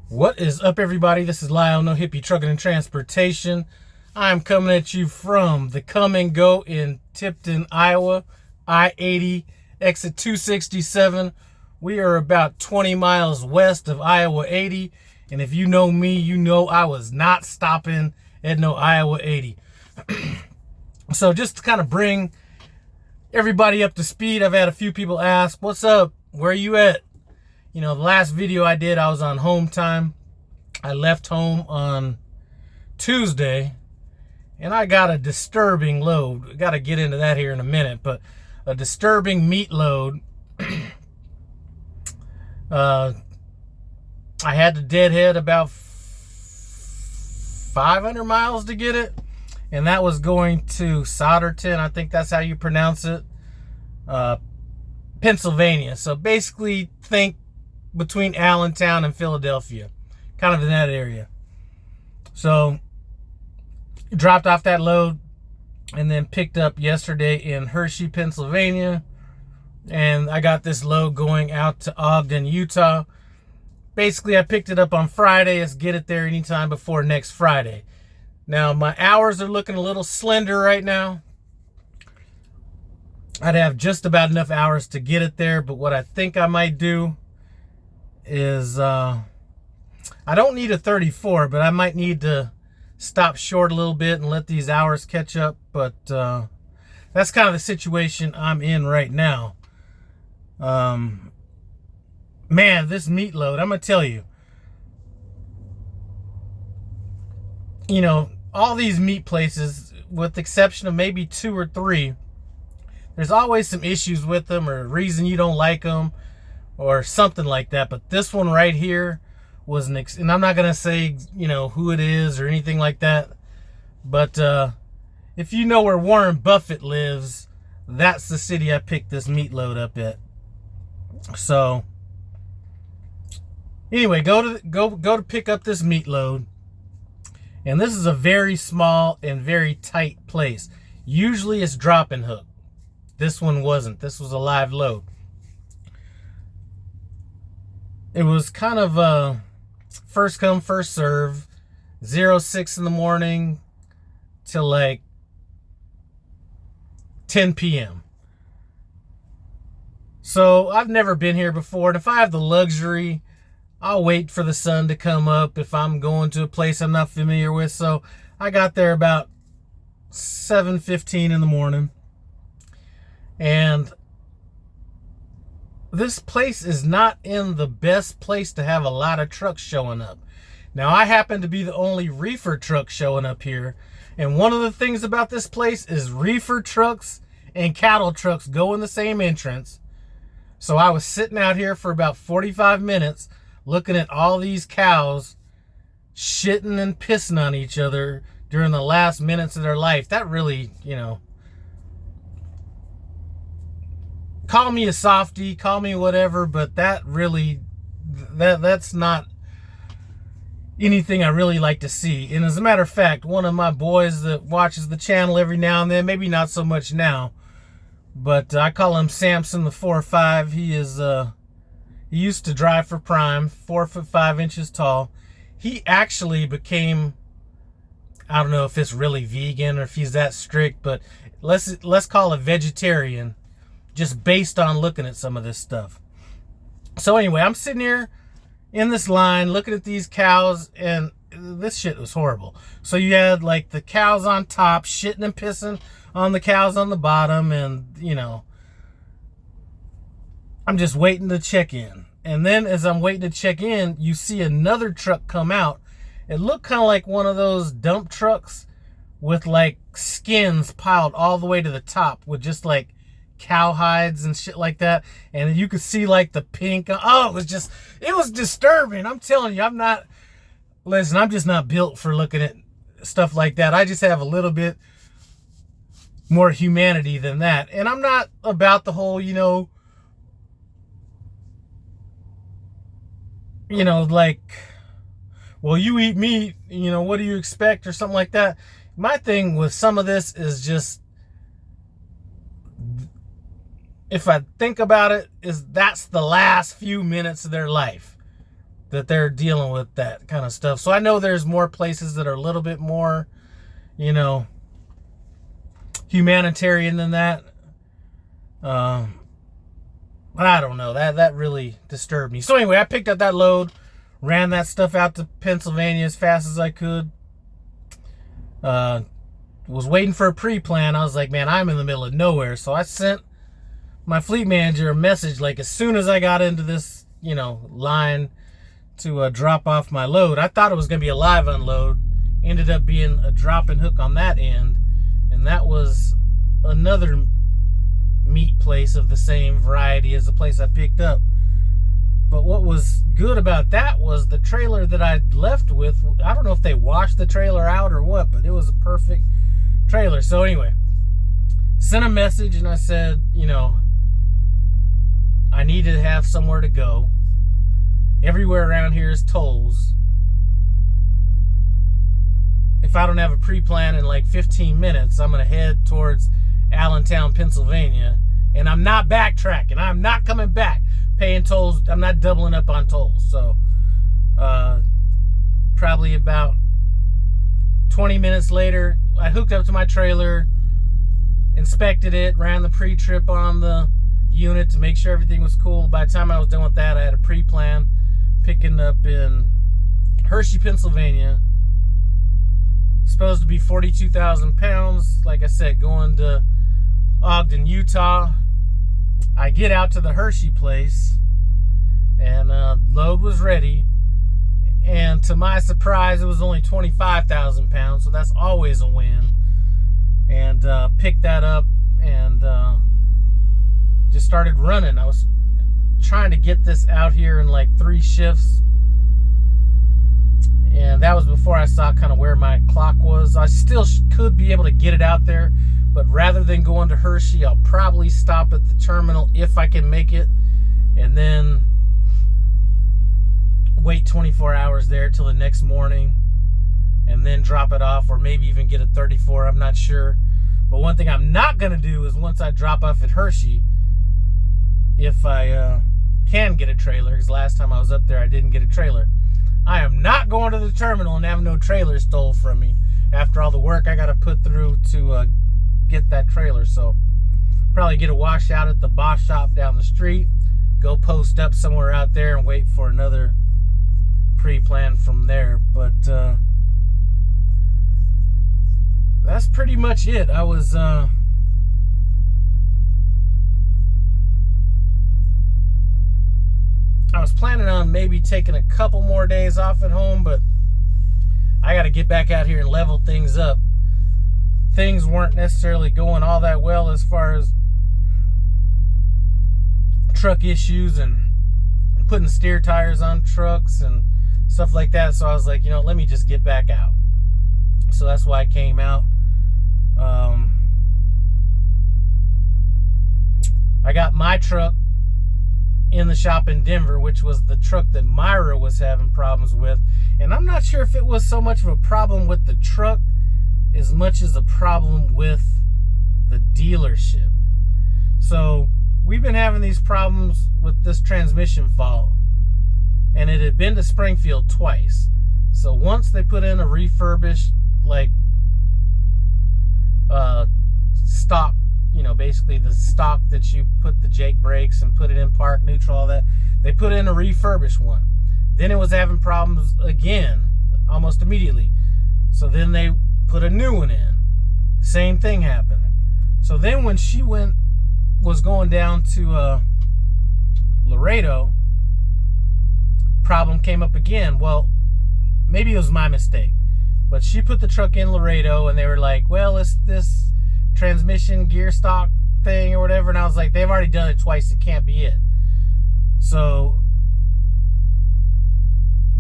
What is up, everybody? This is Lyle, No Hippie Trucking and Transportation. I'm coming at you from the Come and Go in Tipton, Iowa, I-80, exit 267. We are about 20 miles west of Iowa 80. And if you know me, you know I was not stopping at no Iowa 80. So just to kind of bring everybody up to speed, I've had a few people ask, what's up? Where are you at? You know, the last video I did, I was on home time. I left home on Tuesday, and I got a disturbing load. I got to get into that here in a minute, but a disturbing meat load. I had to deadhead about 500 miles to get it, and that was going to Solderton. I think that's how you pronounce it. Pennsylvania. So basically, think between Allentown and Philadelphia, kind of in that area. So dropped off that load and then picked up yesterday in Hershey, Pennsylvania. And I got this load going out to Ogden, Utah. Basically, I picked it up on Friday. Let's get it there anytime before next Friday. Now, my hours are looking a little slender right now. I'd have just about enough hours to get it there, but what I think I might do is I don't need a 34, but I might need to stop short a little bit and let these hours catch up. But that's kind of the situation I'm in right now. Man, this meat load, I'm gonna tell you, you know, all these meat places, with the exception of maybe 2 or 3, there's always some issues with them or a reason you don't like them or something like that. But this one right here was and I'm not gonna say, you know, who it is or anything like that, but if you know where Warren Buffett lives, that's the city I picked this meat load up at. So anyway, go to pick up this meat load, and this is a very small and very tight place. Usually it's drop and hook. This one wasn't. This was a live load. It was kind of a first come, first serve, 06 in the morning till like 10 p.m. So I've never been here before, and if I have the luxury, I'll wait for the sun to come up if I'm going to a place I'm not familiar with. So I got there about 7:15 in the morning. And this place is not in the best place to have a lot of trucks showing up. Now, I happen to be the only reefer truck showing up here. And one of the things about this place is reefer trucks and cattle trucks go in the same entrance. So I was sitting out here for about 45 minutes looking at all these cows shitting and pissing on each other during the last minutes of their life. That really, you know, call me a softie, call me whatever, but that really, that's not anything I really like to see. And as a matter of fact, one of my boys that watches the channel every now and then, maybe not so much now, but I call him Samson the 4'5". He is he used to drive for Prime, 4'5" tall. He actually became, I don't know if it's really vegan or if he's that strict, but let's call it vegetarian, just based on looking at some of this stuff. So anyway, I'm sitting here in this line looking at these cows, and this shit was horrible. So you had like the cows on top shitting and pissing on the cows on the bottom, and you know, I'm just waiting to check in. And then as I'm waiting to check in, you see another truck come out. It looked kind of like one of those dump trucks with like skins piled all the way to the top with just like cow hides and shit like that. And you could see like the pink. Oh, it was disturbing. I'm telling you, I'm just not built for looking at stuff like that. I just have a little bit more humanity than that. And I'm not about the whole, you know, like, well, you eat meat, you know, what do you expect, or something like that. My thing with some of this is just, if I think about it, is that's the last few minutes of their life. that they're dealing with that kind of stuff. So I know there's more places that are a little bit more, humanitarian than that. But I don't know. That really disturbed me. So anyway, I picked up that load, ran that stuff out to Pennsylvania as fast as I could. Was waiting for a pre-plan. I was like, man, I'm in the middle of nowhere. So I sent my fleet manager a message like as soon as I got into this, line to drop off my load. I thought it was going to be a live unload. Ended up being a drop and hook on that end. And that was another meat place of the same variety as the place I picked up. But what was good about that was the trailer that I'd left with. I don't know if they washed the trailer out or what, but it was a perfect trailer. So anyway, sent a message and I said, I need to have somewhere to go. Everywhere around here is tolls. If I don't have a pre-plan in like 15 minutes, I'm going to head towards Allentown, Pennsylvania. And I'm not backtracking. I'm not coming back. Paying tolls. I'm not doubling up on tolls. So, probably about 20 minutes later, I hooked up to my trailer, inspected it, ran the pre-trip on the unit to make sure everything was cool. By the time I was done with that, I had a pre-plan picking up in Hershey, Pennsylvania. Supposed to be 42,000 pounds. Like I said, going to Ogden, Utah. I get out to the Hershey place and load was ready. And to my surprise, it was only 25,000 pounds. So that's always a win. And picked that up and just started running. I was trying to get this out here in like 3 shifts. And that was before I saw kind of where my clock was. I still could be able to get it out there. But rather than going to Hershey, I'll probably stop at the terminal if I can make it. And then wait 24 hours there till the next morning. And then drop it off, or maybe even get a 34. I'm not sure. But one thing I'm not going to do is once I drop off at Hershey, if I can get a trailer, because last time I was up there I didn't get a trailer. I am not going to the terminal and have no trailer stole from me after all the work I got to put through to get that trailer. So probably get a washout at the Bosch shop down the street, go post up somewhere out there and wait for another pre-plan from there. But that's pretty much it. I was planning on maybe taking a couple more days off at home, but I got to get back out here and level things up. Things weren't necessarily going all that well as far as truck issues and putting steer tires on trucks and stuff like that. So I was like, let me just get back out. So that's why I came out. I got my truck in the shop in Denver, which was the truck that Myra was having problems with. And I'm not sure if it was so much of a problem with the truck as much as a problem with the dealership. So we've been having these problems with this transmission fault, and it had been to Springfield twice. So once they put in a refurbished stock, basically the stock that you put the Jake brakes and put it in park neutral, all that, they put in a refurbished one. Then it was having problems again almost immediately. So then they put a new one in. Same thing happened. So then when she was going down to Laredo, problem came up again. Well, maybe it was my mistake, but she put the truck in Laredo and they were like, well, it's this transmission gear stock thing or whatever. And I was like, they've already done it twice. It can't be it. So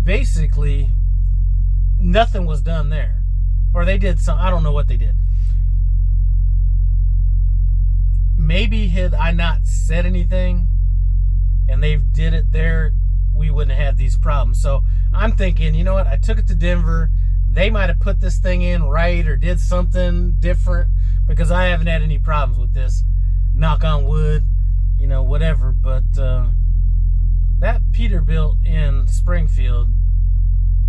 basically nothing was done there, or they did some, I don't know what they did. Maybe had I not said anything and they did it there, we wouldn't have had these problems. So I'm thinking, you know what, I took it to Denver, they might have put this thing in right or did something different, because I haven't had any problems with this, knock on wood, whatever. But that Peterbilt in Springfield,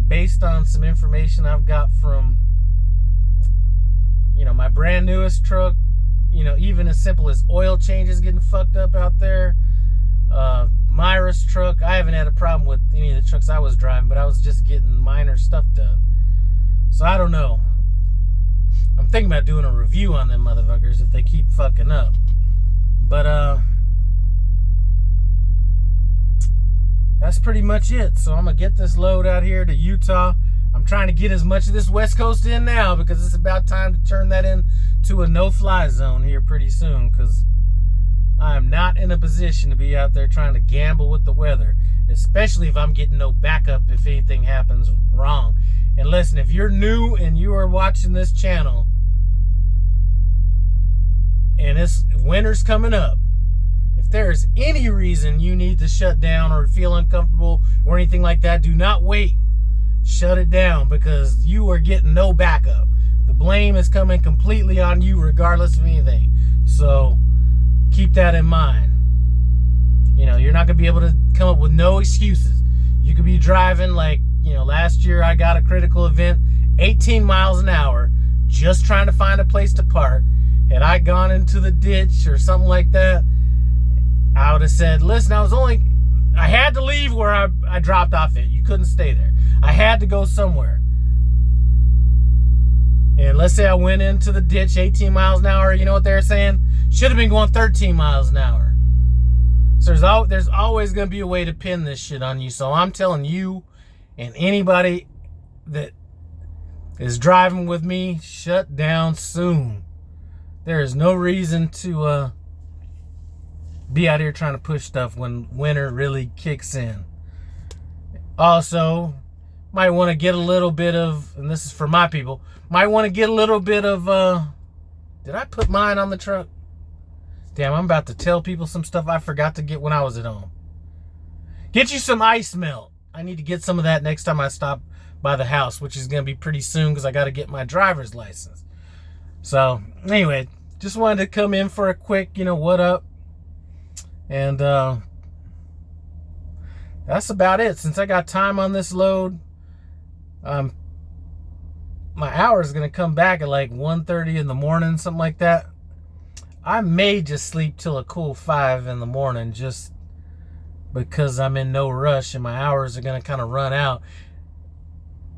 based on some information I've got from, my brand newest truck, even as simple as oil changes getting fucked up out there. Myra's truck, I haven't had a problem with any of the trucks I was driving, but I was just getting minor stuff done. So I don't know. I'm thinking about doing a review on them motherfuckers if they keep fucking up. But that's pretty much it. So I'm gonna get this load out here to Utah. I'm trying to get as much of this West Coast in now because it's about time to turn that into a no-fly zone here pretty soon, because I am not in a position to be out there trying to gamble with the weather, especially if I'm getting no backup if anything happens wrong. And listen, if you're new and you are watching this channel and it's winter's coming up, if there's any reason you need to shut down or feel uncomfortable or anything like that, do not wait. Shut it down, because you are getting no backup. The blame is coming completely on you regardless of anything. So keep that in mind. You're not going to be able to come up with no excuses. You could be driving like, last year I got a critical event, 18 miles an hour, just trying to find a place to park. Had I gone into the ditch or something like that, I would have said, listen, I had to leave where I dropped off it. You couldn't stay there. I had to go somewhere. And let's say I went into the ditch 18 miles an hour. You know what they're saying? Should have been going 13 miles an hour. So there's always going to be a way to pin this shit on you. So I'm telling you and anybody that is driving with me, shut down soon. There is no reason to be out here trying to push stuff when winter really kicks in. Also, might want to get a little bit of, and this is for my people, might want to get a little bit of, did I put mine on the truck? Damn, I'm about to tell people some stuff I forgot to get when I was at home. Get you some ice melt. I need to get some of that next time I stop by the house, which is going to be pretty soon because I got to get my driver's license. So, anyway, just wanted to come in for a quick, what up? And that's about it. Since I got time on this load, my hour is going to come back at like 1:30 in the morning, something like that. I may just sleep till a cool 5 in the morning just because I'm in no rush and my hours are going to kind of run out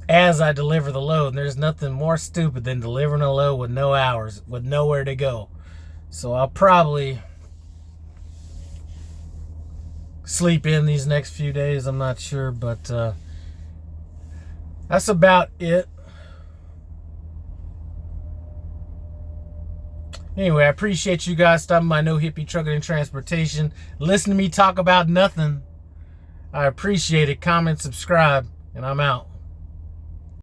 as I deliver the load. And there's nothing more stupid than delivering a load with no hours, with nowhere to go. So I'll probably sleep in these next few days. I'm not sure, but that's about it. Anyway, I appreciate you guys stopping by No Hippie Trucking and Transportation. Listen to me talk about nothing. I appreciate it. Comment, subscribe, and I'm out.